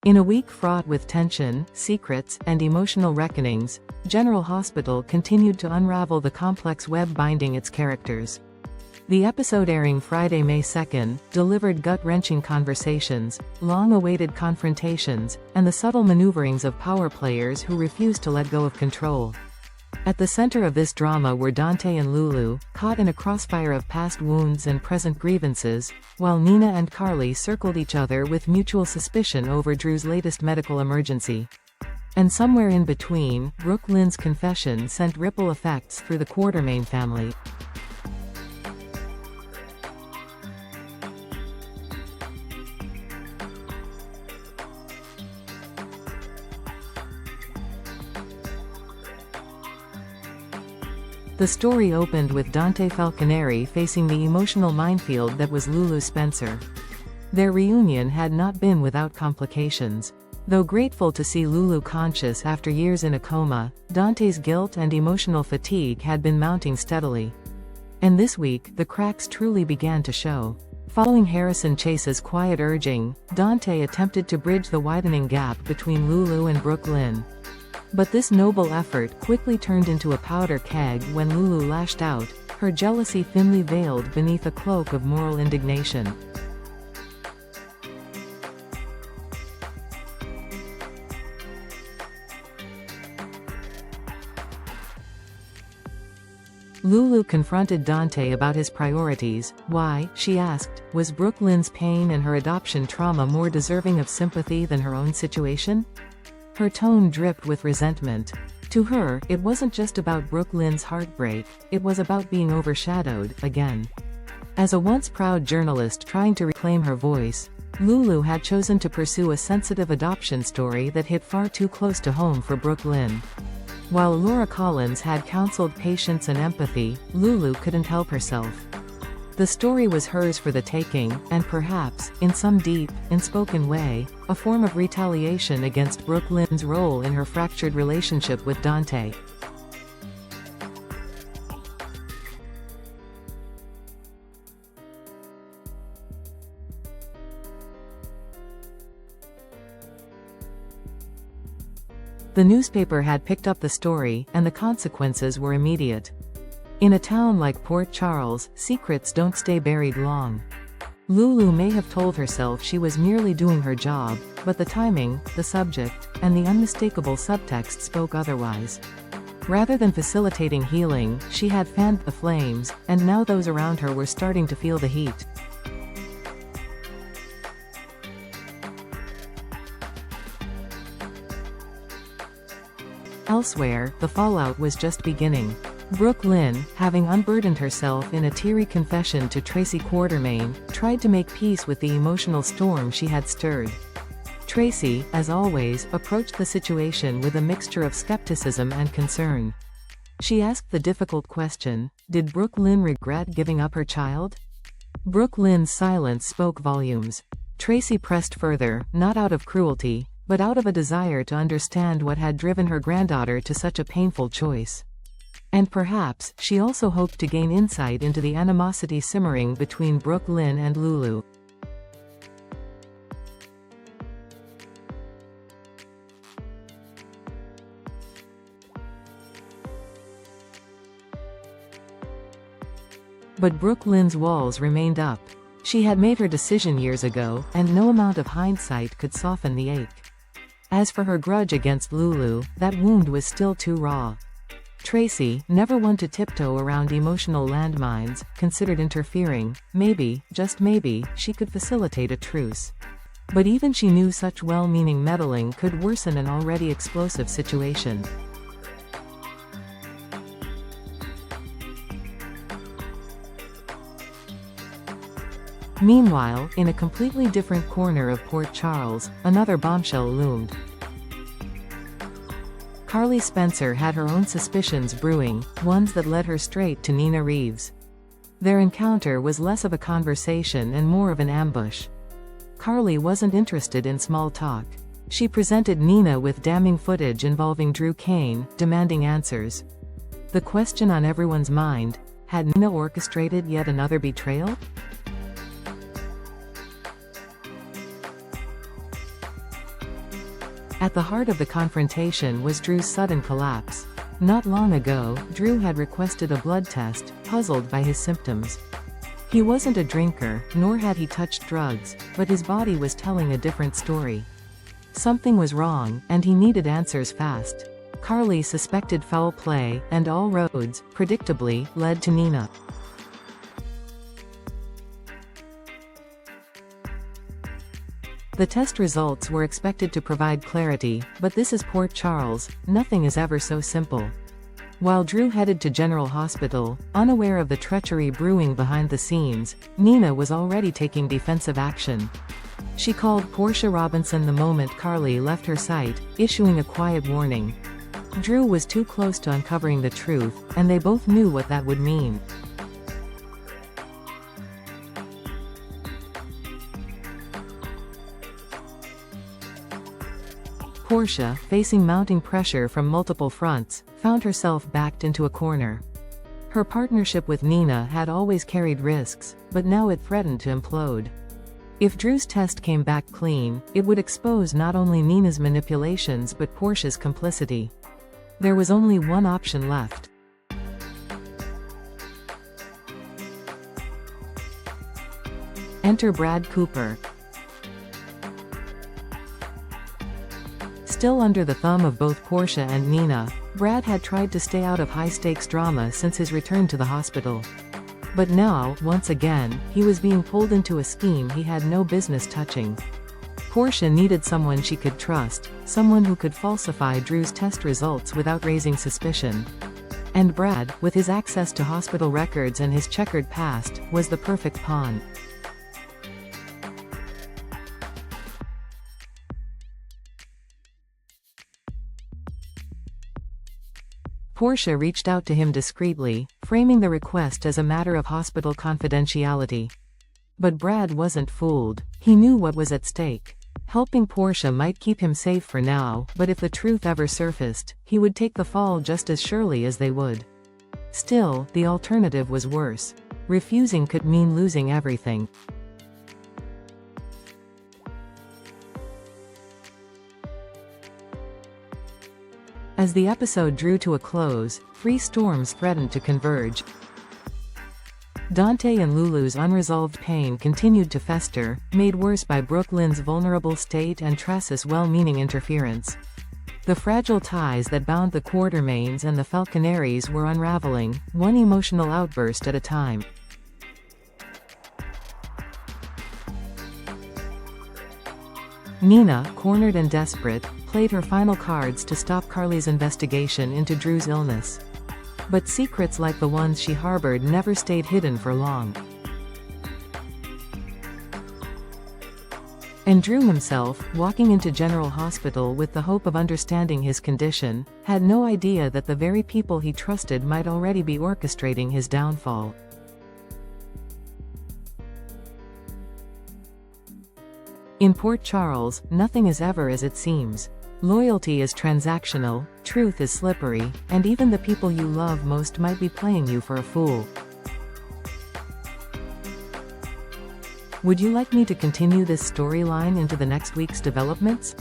In a week fraught with tension, secrets, and emotional reckonings, General Hospital continued to unravel the complex web binding its characters. The episode, airing Friday, May 2nd, delivered gut-wrenching conversations, long-awaited confrontations, and the subtle maneuverings of power players who refused to let go of control. At the center of this drama were Dante and Lulu, caught in a crossfire of past wounds and present grievances, while Nina and Carly circled each other with mutual suspicion over Drew's latest medical emergency. And somewhere in between, Brook Lynn's confession sent ripple effects through the Quartermaine family. The story opened with Dante Falconeri facing the emotional minefield that was Lulu Spencer. Their reunion had not been without complications. Though grateful to see Lulu conscious after years in a coma, Dante's guilt and emotional fatigue had been mounting steadily. And this week, the cracks truly began to show. Following Harrison Chase's quiet urging, Dante attempted to bridge the widening gap between Lulu and Brook Lynn. But this noble effort quickly turned into a powder keg when Lulu lashed out, her jealousy thinly veiled beneath a cloak of moral indignation. Lulu confronted Dante about his priorities. Why, she asked, was Brook Lynn's pain and her adoption trauma more deserving of sympathy than her own situation? Her tone dripped with resentment. To her, it wasn't just about Brook Lynn's heartbreak, it was about being overshadowed, again. As a once proud journalist trying to reclaim her voice, Lulu had chosen to pursue a sensitive adoption story that hit far too close to home for Brook Lynn. While Laura Collins had counseled patience and empathy, Lulu couldn't help herself. The story was hers for the taking, and perhaps, in some deep, unspoken way, a form of retaliation against Brook Lynn's role in her fractured relationship with Dante. The newspaper had picked up the story, and the consequences were immediate. In a town like Port Charles, secrets don't stay buried long. Lulu may have told herself she was merely doing her job, but the timing, the subject, and the unmistakable subtext spoke otherwise. Rather than facilitating healing, she had fanned the flames, and now those around her were starting to feel the heat. Elsewhere, the fallout was just beginning. Brook Lynn, having unburdened herself in a teary confession to Tracy Quartermaine, tried to make peace with the emotional storm she had stirred. Tracy, as always, approached the situation with a mixture of skepticism and concern. She asked the difficult question, did Brook Lynn regret giving up her child? Brook Lynn's silence spoke volumes. Tracy pressed further, not out of cruelty, but out of a desire to understand what had driven her granddaughter to such a painful choice. And perhaps, she also hoped to gain insight into the animosity simmering between Brook Lynn and Lulu. But Brook Lynn's walls remained up. She had made her decision years ago, and no amount of hindsight could soften the ache. As for her grudge against Lulu, that wound was still too raw. Tracy, never one to tiptoe around emotional landmines, considered interfering. Maybe, just maybe, she could facilitate a truce. But even she knew such well-meaning meddling could worsen an already explosive situation. Meanwhile, in a completely different corner of Port Charles, another bombshell loomed. Carly Spencer had her own suspicions brewing, ones that led her straight to Nina Reeves. Their encounter was less of a conversation and more of an ambush. Carly wasn't interested in small talk. She presented Nina with damning footage involving Drew Kane, demanding answers. The question on everyone's mind, had Nina orchestrated yet another betrayal? At the heart of the confrontation was Drew's sudden collapse. Not long ago, Drew had requested a blood test, puzzled by his symptoms. He wasn't a drinker, nor had he touched drugs, but his body was telling a different story. Something was wrong, and he needed answers fast. Carly suspected foul play, and all roads, predictably, led to Nina. The test results were expected to provide clarity, but this is Port Charles, nothing is ever so simple. While Drew headed to General Hospital, unaware of the treachery brewing behind the scenes, Nina was already taking defensive action. She called Portia Robinson the moment Carly left her sight, issuing a quiet warning. Drew was too close to uncovering the truth, and they both knew what that would mean. Portia, facing mounting pressure from multiple fronts, found herself backed into a corner. Her partnership with Nina had always carried risks, but now it threatened to implode. If Drew's test came back clean, it would expose not only Nina's manipulations but Portia's complicity. There was only one option left. Enter Brad Cooper. Still under the thumb of both Portia and Nina, Brad had tried to stay out of high-stakes drama since his return to the hospital. But now, once again, he was being pulled into a scheme he had no business touching. Portia needed someone she could trust, someone who could falsify Drew's test results without raising suspicion. And Brad, with his access to hospital records and his checkered past, was the perfect pawn. Portia reached out to him discreetly, framing the request as a matter of hospital confidentiality. But Brad wasn't fooled. He knew what was at stake. Helping Portia might keep him safe for now, but if the truth ever surfaced, he would take the fall just as surely as they would. Still, the alternative was worse. Refusing could mean losing everything. As the episode drew to a close, three storms threatened to converge. Dante and Lulu's unresolved pain continued to fester, made worse by Brook Lynn's vulnerable state and Tracis' well-meaning interference. The fragile ties that bound the Quartermaines and the Falconeries were unraveling, one emotional outburst at a time. Nina, cornered and desperate, played her final cards to stop Carly's investigation into Drew's illness. But secrets like the ones she harbored never stayed hidden for long. And Drew himself, walking into General Hospital with the hope of understanding his condition, had no idea that the very people he trusted might already be orchestrating his downfall. In Port Charles, nothing is ever as it seems. Loyalty is transactional, truth is slippery, and even the people you love most might be playing you for a fool. Would you like me to continue this storyline into the next week's developments?